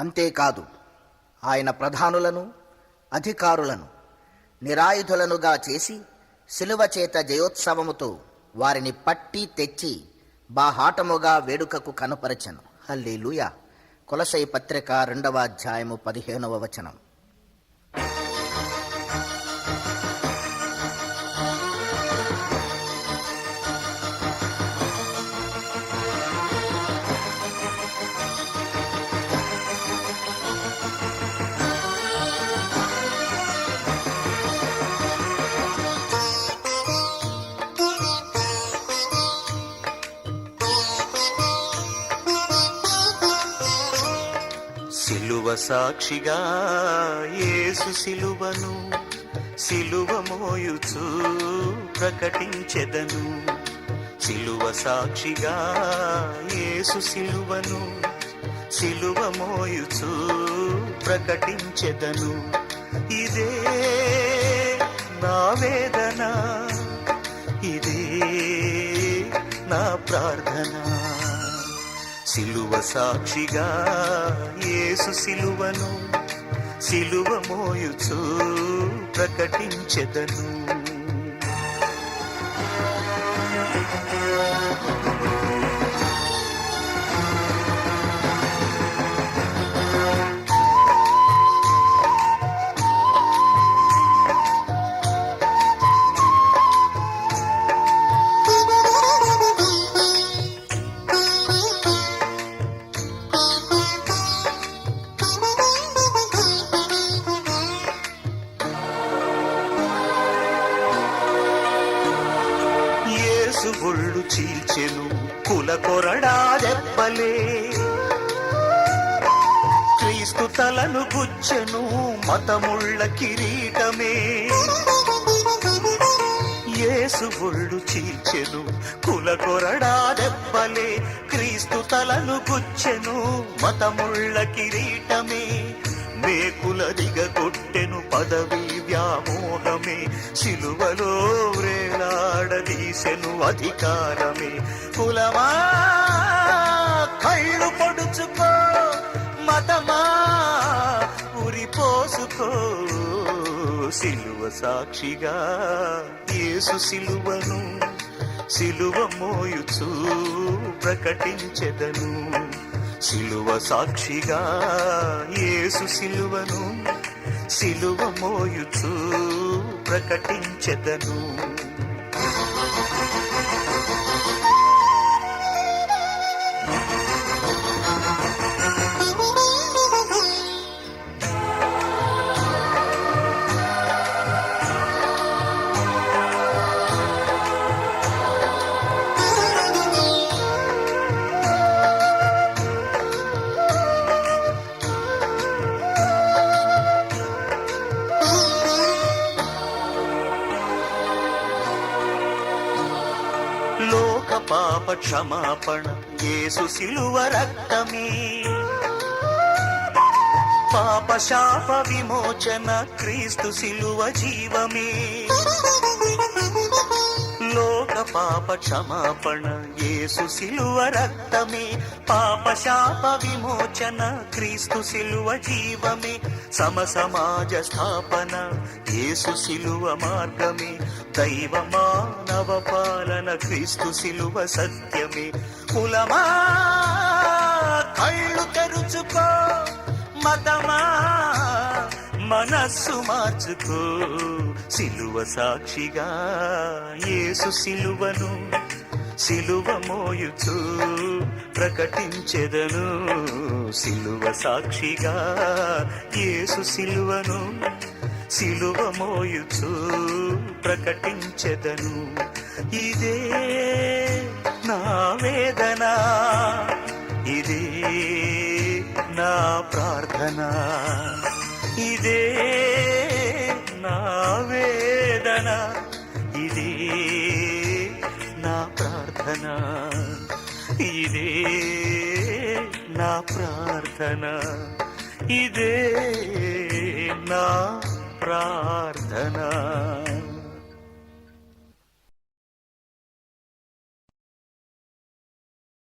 అంతేకాదు ఆయన ప్రధానులను అధికారులను నిరాయుధులనుగా చేసి శిలువ చేత జయోత్సవముతో వారిని పట్టి తెచ్చి బాహాటముగా వేడుకకు కనుపరచెను. హల్లెలూయా. కొలసై పత్రిక 2వ అధ్యాయము 15వ వచనం. సిలువ సాక్షిగా యేసు సిలువను సిలువ మోయుచు ప్రకటించెదను. సిలువ సాక్షిగా యేసు సిలువను సిలువ మోయుచు ప్రకటించెదను. ఇదే నా వేదన, ఇదే నా ప్రార్థన. సిలువ సాక్షిగా యేసు సిలువను సిలువ మోయుచు ప్రకటించెదను. ఒళ్ళు చీల్చెను కుల కొరడా దెబ్బలే, క్రీస్తు తలను గుచ్చెను మతముళ్ళ కిరీటమే. యేసు ఒళ్ళు చీల్చెను కుల కొరడా దెబ్బలే, క్రీస్తు తలను గుచ్చెను మతముళ్ళ కిరీటమే. మేకుల దిగగొట్టెను పదవి వ్యామోహమే, సిలువలో వ్రేలాడదీసెను అధికారమే. కులమా కళ్ళు పొడుచుకో, మతమా ఉరిపోసుకో. సిలువ సాక్షిగా యేసు సిలువను సిలువ మోయుచు ప్రకటించెదను. సిలువ సాక్షిగా యేసు సిలువను సిలువ మోయుచు ప్రకటించెదను. లోక పాప క్షమాపణ యేసు సిలువ రక్తమే, పాప శాప విమోచన క్రీస్తు సిలువ జీవమే. లోక పాప క్షమాపణ యేసు సిలువ రక్తమే, పాప శాప విమోచన క్రీస్తు సిలువ జీవమే. సమసమాజ స్థాపన యేసు సిలువ మార్గమే, దైవ మానవ పాలన క్రీస్తు సిలువ సత్యమే. కులమా కళ్ళు తెరుచుకో, మతమా మనస్సు మార్చుకో. సిలువ సాక్షిగా యేసు సిలువను సిలువ మోయుచు ప్రకటించెదను. సిలువ సాక్షిగా యేసు సిలువను సిలువ మోయుచు ప్రకటించెదను. ఇదే నా వేదన, ఇదే నా ప్రార్థన. ఇదే నా వేదన, ఇదే నా ప్రార్థన. ఇదే నా ప్రార్థన, ఇదే నా ప్రార్థన.